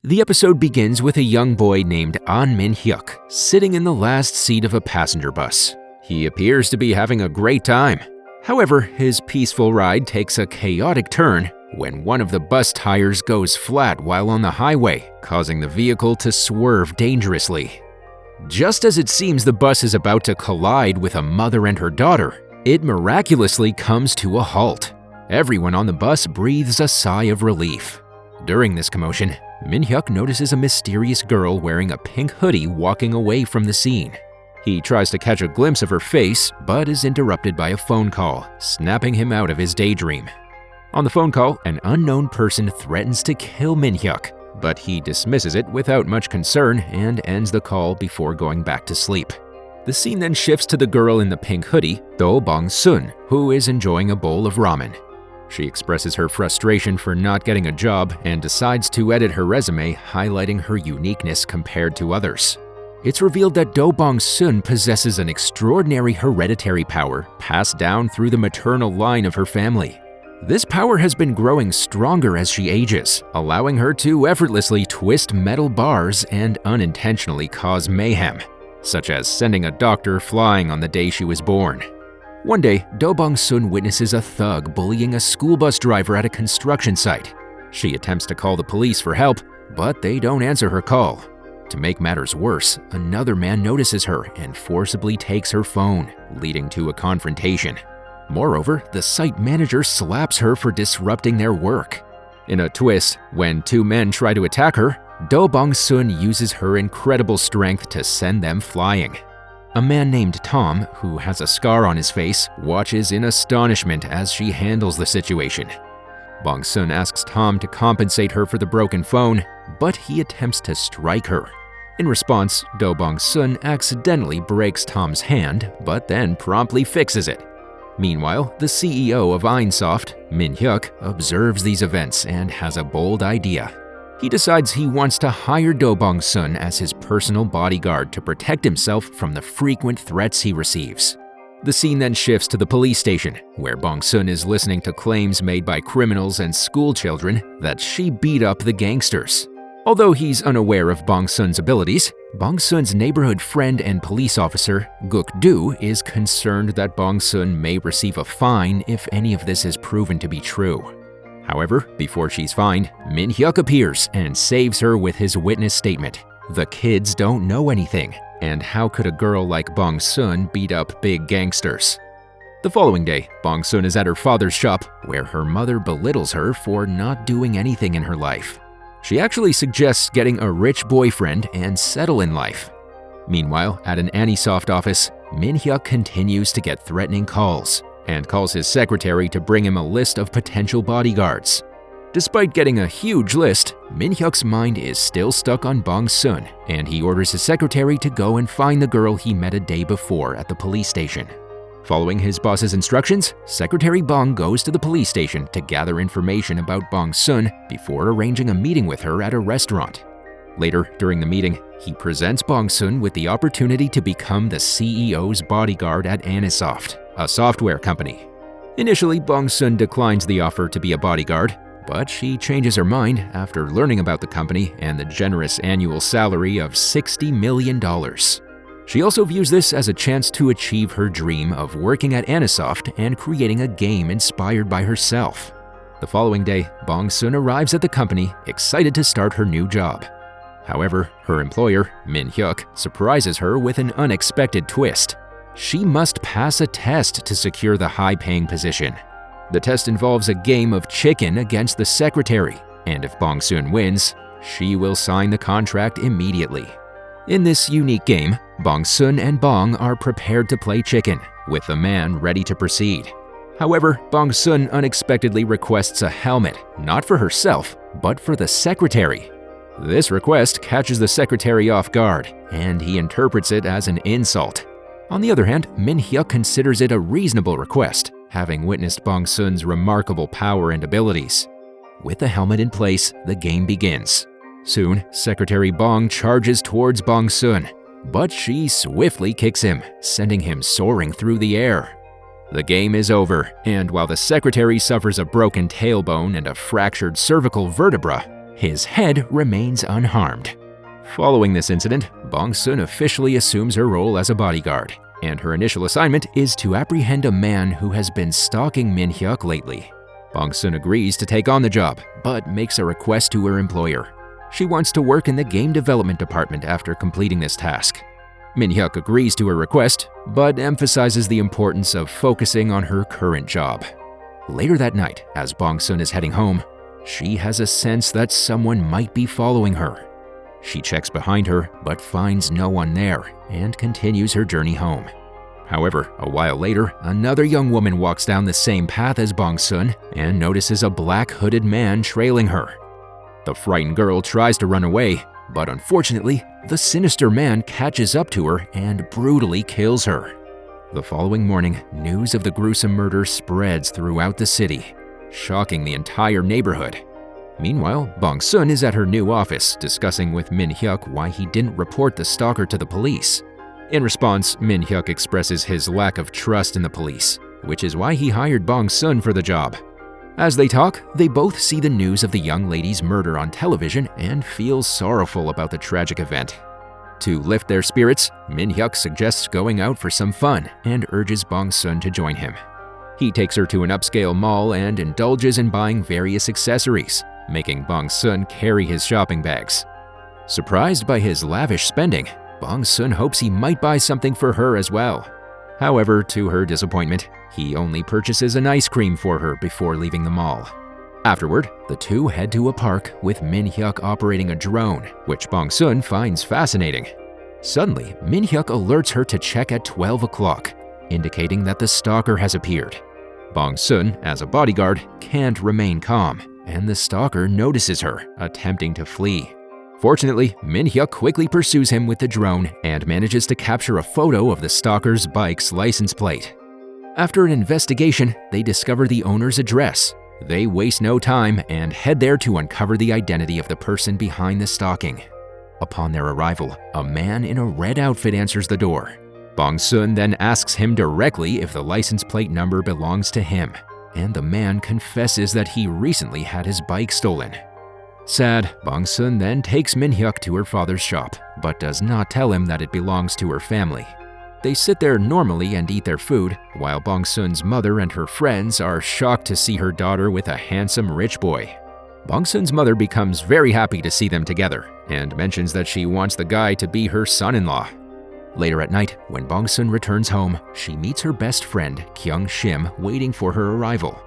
The episode begins with a young boy named An Min-hyuk sitting in the last seat of a passenger bus. He appears to be having a great time. However, his peaceful ride takes a chaotic turn when one of the bus tires goes flat while on the highway, causing the vehicle to swerve dangerously. Just as it seems the bus is about to collide with a mother and her daughter, it miraculously comes to a halt. Everyone on the bus breathes a sigh of relief. During this commotion, Min-hyuk notices a mysterious girl wearing a pink hoodie walking away from the scene. He tries to catch a glimpse of her face, but is interrupted by a phone call, snapping him out of his daydream. On the phone call, an unknown person threatens to kill Min-hyuk, but he dismisses it without much concern and ends the call before going back to sleep. The scene then shifts to the girl in the pink hoodie, Do Bong-sun, who is enjoying a bowl of ramen. She expresses her frustration for not getting a job and decides to edit her resume, highlighting her uniqueness compared to others. It's revealed that Do Bong-sun possesses an extraordinary hereditary power passed down through the maternal line of her family. This power has been growing stronger as she ages, allowing her to effortlessly twist metal bars and unintentionally cause mayhem, such as sending a doctor flying on the day she was born. One day, Do Bong-sun witnesses a thug bullying a school bus driver at a construction site. She attempts to call the police for help, but they don't answer her call. To make matters worse, another man notices her and forcibly takes her phone, leading to a confrontation. Moreover, the site manager slaps her for disrupting their work. In a twist, when two men try to attack her, Do Bong-sun uses her incredible strength to send them flying. A man named Tom, who has a scar on his face, watches in astonishment as she handles the situation. Bong-sun asks Tom to compensate her for the broken phone, but he attempts to strike her. In response, Do Bong-sun accidentally breaks Tom's hand, but then promptly fixes it. Meanwhile, the CEO of Einsoft, Min-hyuk, observes these events and has a bold idea. He decides he wants to hire Do Bong-sun as his personal bodyguard to protect himself from the frequent threats he receives. The scene then shifts to the police station, where Bong-sun is listening to claims made by criminals and school children that she beat up the gangsters. Although he's unaware of Bong-sun's abilities, Bong-sun's neighborhood friend and police officer, Guk-do, is concerned that Bong-sun may receive a fine if any of this is proven to be true. However, before she's fined, Min-hyuk appears and saves her with his witness statement. The kids don't know anything, and how could a girl like Bong-sun beat up big gangsters? The following day, Bong-sun is at her father's shop, where her mother belittles her for not doing anything in her life. She actually suggests getting a rich boyfriend and settle in life. Meanwhile, at an Anisoft office, Min-hyuk continues to get threatening calls and calls his secretary to bring him a list of potential bodyguards. Despite getting a huge list, Min-hyuk's mind is still stuck on Bong-sun, and he orders his secretary to go and find the girl he met a day before at the police station. Following his boss's instructions, Secretary Bong goes to the police station to gather information about Bong-sun before arranging a meeting with her at a restaurant. Later, during the meeting, he presents Bong-sun with the opportunity to become the CEO's bodyguard at Anisoft, a software company. Initially, Bong-sun declines the offer to be a bodyguard, but she changes her mind after learning about the company and the generous annual salary of $60 million. She also views this as a chance to achieve her dream of working at Anisoft and creating a game inspired by herself. The following day, Bong-sun arrives at the company, excited to start her new job. However, her employer, Min-hyuk, surprises her with an unexpected twist. She must pass a test to secure the high-paying position. The test involves a game of chicken against the secretary, and if Bong-sun wins, she will sign the contract immediately. In this unique game, Bong-sun and Bong are prepared to play chicken, with the man ready to proceed. However, Bong-sun unexpectedly requests a helmet, not for herself, but for the secretary. This request catches the secretary off guard, and he interprets it as an insult. On the other hand, Min-hyuk considers it a reasonable request, having witnessed Bong-sun's remarkable power and abilities. With the helmet in place, the game begins. Soon, Secretary Bong charges towards Bong-sun, but she swiftly kicks him, sending him soaring through the air. The game is over, and while the secretary suffers a broken tailbone and a fractured cervical vertebra, His head remains unharmed. Following this incident, Bong-sun officially assumes her role as a bodyguard, and her initial assignment is to apprehend a man who has been stalking Min-hyuk lately. Bong-sun agrees to take on the job, but makes a request to her employer. She wants to work in the game development department after completing this task. Min-hyuk agrees to her request, but emphasizes the importance of focusing on her current job. Later that night, as Bong-sun is heading home, she has a sense that someone might be following her. She checks behind her, but finds no one there, and continues her journey home. However, a while later, another young woman walks down the same path as Bong-sun and notices a black hooded man trailing her. The frightened girl tries to run away, but unfortunately, the sinister man catches up to her and brutally kills her. The following morning, news of the gruesome murder spreads throughout the city, shocking the entire neighborhood. Meanwhile, Bong-sun is at her new office discussing with Min-hyuk why he didn't report the stalker to the police. In response, Min-hyuk expresses his lack of trust in the police, which is why he hired Bong-sun for the job. As they talk, they both see the news of the young lady's murder on television and feel sorrowful about the tragic event. To lift their spirits, Min-hyuk suggests going out for some fun and urges Bong-sun to join him. He takes her to an upscale mall and indulges in buying various accessories, making Bong-sun carry his shopping bags. Surprised by his lavish spending, Bong-sun hopes he might buy something for her as well. However, to her disappointment, he only purchases an ice cream for her before leaving the mall. Afterward, the two head to a park with Min-hyuk operating a drone, which Bong-sun finds fascinating. Suddenly, Min-hyuk alerts her to check at 12 o'clock, indicating that the stalker has appeared. Bong-sun, as a bodyguard, can't remain calm, and the stalker notices her, attempting to flee. Fortunately, Min-hyuk quickly pursues him with the drone and manages to capture a photo of the stalker's bike's license plate. After an investigation, they discover the owner's address. They waste no time and head there to uncover the identity of the person behind the stalking. Upon their arrival, a man in a red outfit answers the door. Bong-sun then asks him directly if the license plate number belongs to him, and the man confesses that he recently had his bike stolen. Sad, Bong-sun then takes Min-hyuk to her father's shop, but does not tell him that it belongs to her family. They sit there normally and eat their food, while Bong-sun's mother and her friends are shocked to see her daughter with a handsome rich boy. Bong-sun's mother becomes very happy to see them together, and mentions that she wants the guy to be her son-in-law. Later at night, when Bong-sun returns home, she meets her best friend, Kyung-shim, waiting for her arrival.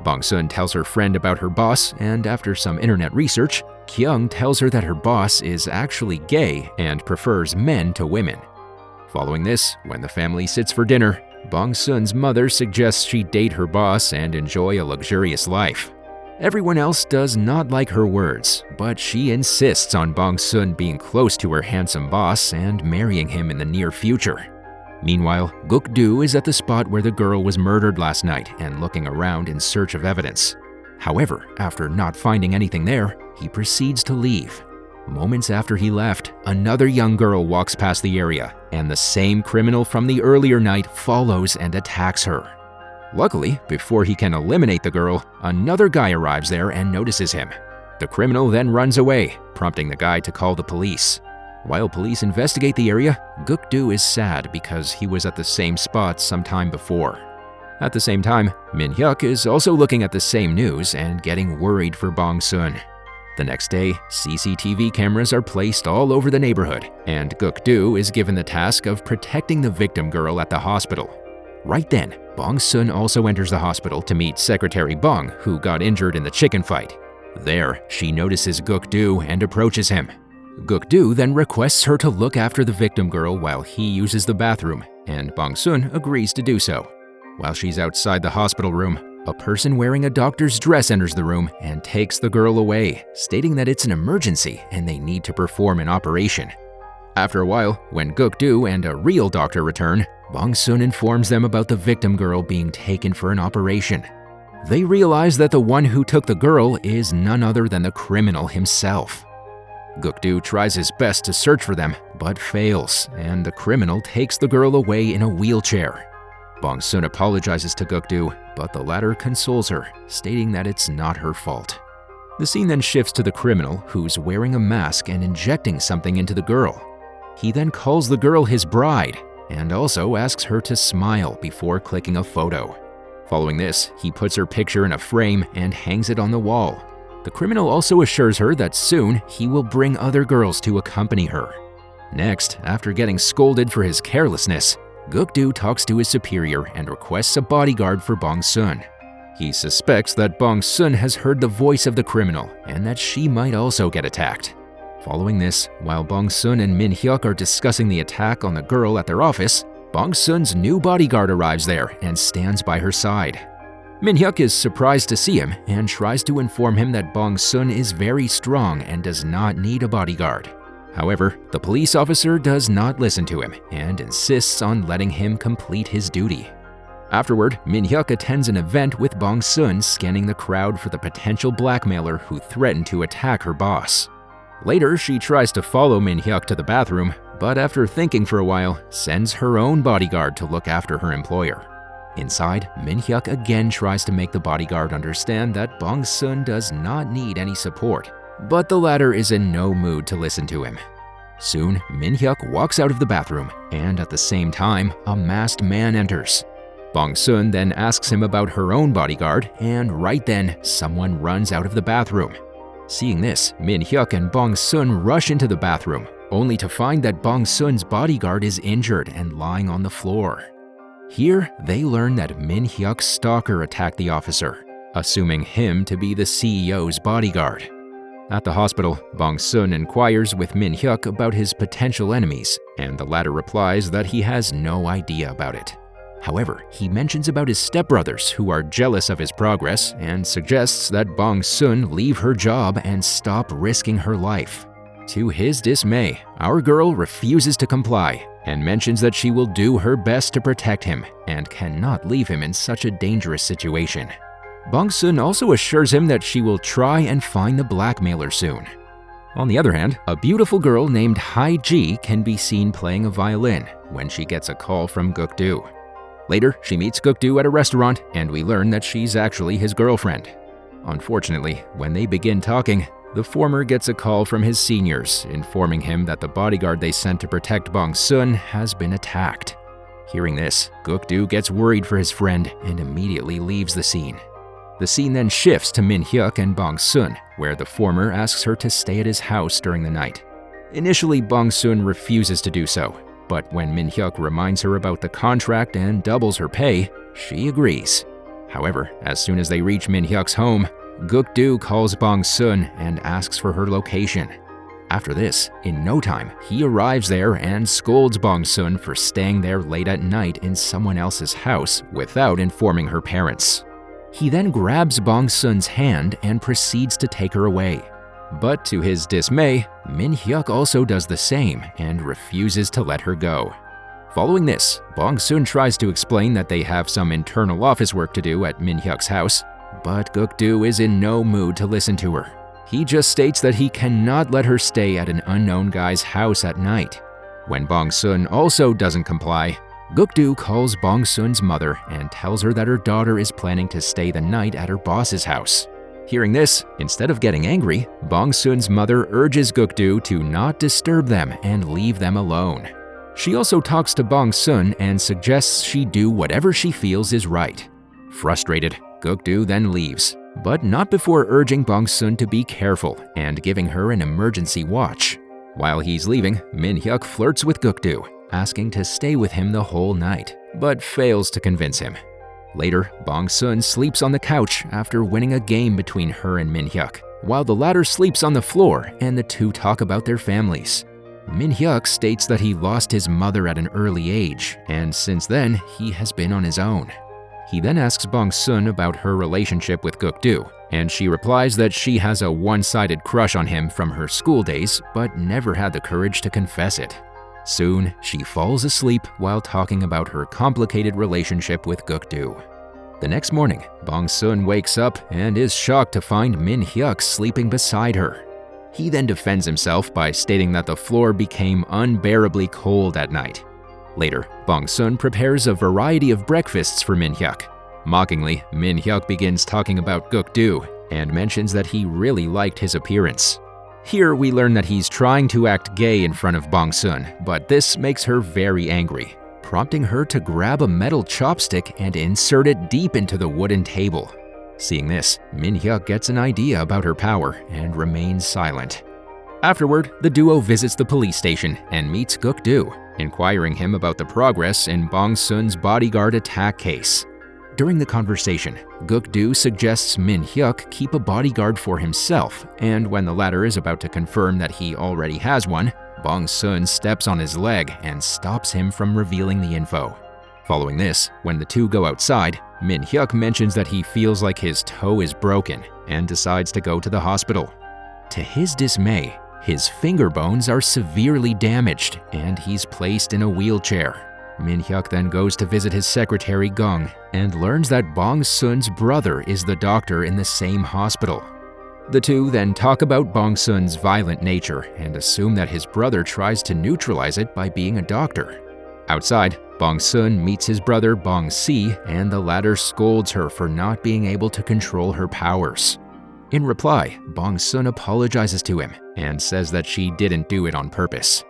Bong-sun tells her friend about her boss, and after some internet research, Kyung tells her that her boss is actually gay and prefers men to women. Following this, when the family sits for dinner, Bong-sun's mother suggests she date her boss and enjoy a luxurious life. Everyone else does not like her words, but she insists on Bong-sun being close to her handsome boss and marrying him in the near future. Meanwhile, Guk-do is at the spot where the girl was murdered last night and looking around in search of evidence. However, after not finding anything there, he proceeds to leave. Moments after he left, another young girl walks past the area, and the same criminal from the earlier night follows and attacks her. Luckily, before he can eliminate the girl, another guy arrives there and notices him. The criminal then runs away, prompting the guy to call the police. While police investigate the area, Guk-do is sad because he was at the same spot some time before. At the same time, Min-hyuk is also looking at the same news and getting worried for Bong-sun. The next day, CCTV cameras are placed all over the neighborhood, and Guk-do is given the task of protecting the victim girl at the hospital. Right then, Bong-sun also enters the hospital to meet Secretary Bong, who got injured in the chicken fight. There, she notices Guk-do and approaches him. Guk-do then requests her to look after the victim girl while he uses the bathroom, and Bong-sun agrees to do so. While she's outside the hospital room, a person wearing a doctor's dress enters the room and takes the girl away, stating that it's an emergency and they need to perform an operation. After a while, when Guk-do and a real doctor return, Bong-sun informs them about the victim girl being taken for an operation. They realize that the one who took the girl is none other than the criminal himself. Guk-do tries his best to search for them, but fails, and the criminal takes the girl away in a wheelchair. Bong-sun apologizes to Guk-do, but the latter consoles her, stating that it's not her fault. The scene then shifts to the criminal, who's wearing a mask and injecting something into the girl. He then calls the girl his bride, and also asks her to smile before clicking a photo. Following this, he puts her picture in a frame and hangs it on the wall. The criminal also assures her that soon he will bring other girls to accompany her. Next, after getting scolded for his carelessness, Guk-do talks to his superior and requests a bodyguard for Bong-sun. He suspects that Bong-sun has heard the voice of the criminal and that she might also get attacked. Following this, while Bong-sun and Min-hyuk are discussing the attack on the girl at their office, Bong-sun's new bodyguard arrives there and stands by her side. Min-hyuk is surprised to see him and tries to inform him that Bong-sun is very strong and does not need a bodyguard. However, the police officer does not listen to him and insists on letting him complete his duty. Afterward, Min-hyuk attends an event with Bong-sun, scanning the crowd for the potential blackmailer who threatened to attack her boss. Later, she tries to follow Min-hyuk to the bathroom, but after thinking for a while, sends her own bodyguard to look after her employer. Inside, Min-hyuk again tries to make the bodyguard understand that Bong-sun does not need any support, but the latter is in no mood to listen to him. Soon, Min-hyuk walks out of the bathroom, and at the same time, a masked man enters. Bong-sun then asks him about her own bodyguard, and right then, someone runs out of the bathroom. Seeing this, Min-hyuk and Bong-sun rush into the bathroom, only to find that Bong-sun's bodyguard is injured and lying on the floor. Here, they learn that Min-hyuk's stalker attacked the officer, assuming him to be the CEO's bodyguard. At the hospital, Bong-sun inquires with Min-hyuk about his potential enemies, and the latter replies that he has no idea about it. However, he mentions about his stepbrothers who are jealous of his progress and suggests that Bong-sun leave her job and stop risking her life. To his dismay, our girl refuses to comply and mentions that she will do her best to protect him and cannot leave him in such a dangerous situation. Bong-sun also assures him that she will try and find the blackmailer soon. On the other hand, a beautiful girl named Hae-ji can be seen playing a violin when she gets a call from Guk-do. Later, she meets Guk-do at a restaurant, and we learn that she's actually his girlfriend. Unfortunately, when they begin talking, the former gets a call from his seniors, informing him that the bodyguard they sent to protect Bong-sun has been attacked. Hearing this, Guk-do gets worried for his friend and immediately leaves the scene. The scene then shifts to Min-hyuk and Bong-sun, where the former asks her to stay at his house during the night. Initially, Bong-sun refuses to do so, but when Min-hyuk reminds her about the contract and doubles her pay, she agrees. However, as soon as they reach Min-hyuk's home, Guk-do calls Bong-sun and asks for her location. After this, in no time, he arrives there and scolds Bong-sun for staying there late at night in someone else's house without informing her parents. He then grabs Bong-sun's hand and proceeds to take her away. But to his dismay, Min-hyuk also does the same and refuses to let her go. Following this, Bong-sun tries to explain that they have some internal office work to do at Min-hyuk's house, but Guk-do is in no mood to listen to her. He just states that he cannot let her stay at an unknown guy's house at night. When Bong-sun also doesn't comply, Guk-do calls Bong-sun's mother and tells her that her daughter is planning to stay the night at her boss's house. Hearing this, instead of getting angry, Bong-sun's mother urges Guk-do to not disturb them and leave them alone. She also talks to Bong-sun and suggests she do whatever she feels is right. Frustrated, Guk-do then leaves, but not before urging Bong-sun to be careful and giving her an emergency watch. While he's leaving, Min-hyuk flirts with Guk-do, asking to stay with him the whole night, but fails to convince him. Later, Bong-sun sleeps on the couch after winning a game between her and Min-hyuk, while the latter sleeps on the floor and the two talk about their families. Min-hyuk states that he lost his mother at an early age, and since then, he has been on his own. He then asks Bong-sun about her relationship with Guk-do, and she replies that she has a one-sided crush on him from her school days, but never had the courage to confess it. Soon, she falls asleep while talking about her complicated relationship with Guk-do. The next morning, Bong-sun wakes up and is shocked to find Min-hyuk sleeping beside her. He then defends himself by stating that the floor became unbearably cold at night. Later, Bong-sun prepares a variety of breakfasts for Min-hyuk. Mockingly, Min-hyuk begins talking about Guk-do, and mentions that he really liked his appearance. Here we learn that he's trying to act gay in front of Bong-sun, but this makes her very angry, prompting her to grab a metal chopstick and insert it deep into the wooden table. Seeing this, Min-hyuk gets an idea about her power and remains silent. Afterward, the duo visits the police station and meets Guk-do, inquiring him about the progress in Bong-sun's bodyguard attack case. During the conversation, Guk-do suggests Min-hyuk keep a bodyguard for himself, and when the latter is about to confirm that he already has one, Bong-sun steps on his leg and stops him from revealing the info. Following this, when the two go outside, Min-hyuk mentions that he feels like his toe is broken and decides to go to the hospital. To his dismay, his finger bones are severely damaged and he's placed in a wheelchair. Min-hyuk then goes to visit his secretary Gung and learns that Bong-sun's brother is the doctor in the same hospital. The two then talk about Bong-sun's violent nature and assume that his brother tries to neutralize it by being a doctor. Outside, Bong-sun meets his brother Bong-si and the latter scolds her for not being able to control her powers. In reply, Bong-sun apologizes to him and says that she didn't do it on purpose.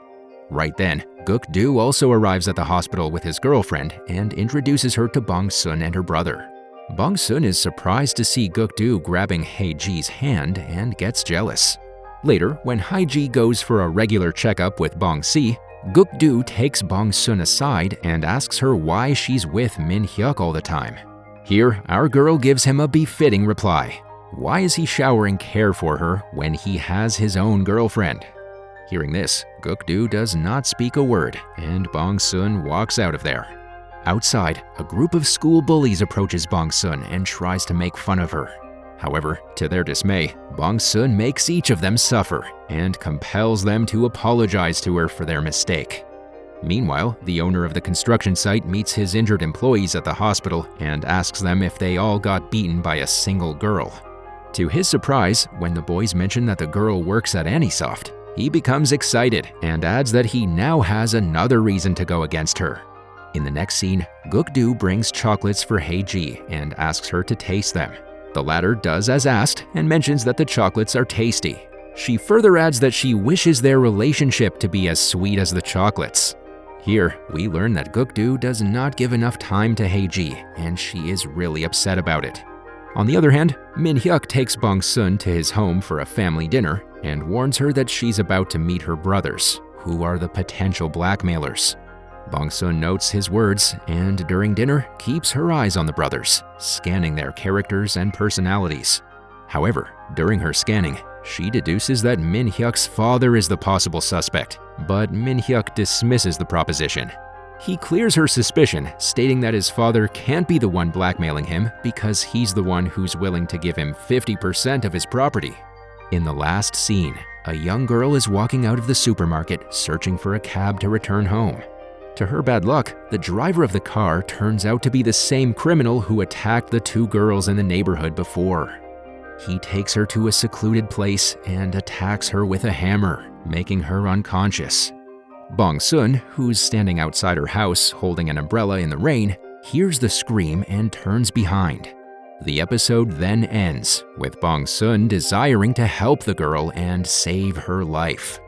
Right then, Guk-do also arrives at the hospital with his girlfriend and introduces her to Bong-sun and her brother. Bong-sun is surprised to see Guk-do grabbing Hae-ji's hand and gets jealous. Later, when Hae-ji goes for a regular checkup with Bong-si, Guk-do takes Bong-sun aside and asks her why she's with Min-hyuk all the time. Here, our girl gives him a befitting reply. Why is he showering care for her when he has his own girlfriend? Hearing this, Guk-do does not speak a word, and Bong-sun walks out of there. Outside, a group of school bullies approaches Bong-sun and tries to make fun of her. However, to their dismay, Bong-sun makes each of them suffer and compels them to apologize to her for their mistake. Meanwhile, the owner of the construction site meets his injured employees at the hospital and asks them if they all got beaten by a single girl. To his surprise, when the boys mention that the girl works at Anysoft, he becomes excited and adds that he now has another reason to go against her. In the next scene, Guk-do brings chocolates for Hae-ji and asks her to taste them. The latter does as asked and mentions that the chocolates are tasty. She further adds that she wishes their relationship to be as sweet as the chocolates. Here, we learn that Guk-do does not give enough time to Hae-ji, and she is really upset about it. On the other hand, Min-hyuk takes Bong-sun to his home for a family dinner and warns her that she's about to meet her brothers, who are the potential blackmailers. Bong-sun notes his words and during dinner keeps her eyes on the brothers, scanning their characters and personalities. However, during her scanning, she deduces that Min-hyuk's father is the possible suspect, but Min-hyuk dismisses the proposition. He clears her suspicion, stating that his father can't be the one blackmailing him because he's the one who's willing to give him 50% of his property. In the last scene, a young girl is walking out of the supermarket searching for a cab to return home. To her bad luck, the driver of the car turns out to be the same criminal who attacked the two girls in the neighborhood before. He takes her to a secluded place and attacks her with a hammer, making her unconscious. Bong-sun, who's standing outside her house holding an umbrella in the rain, hears the scream and turns behind. The episode then ends, with Bong-sun desiring to help the girl and save her life.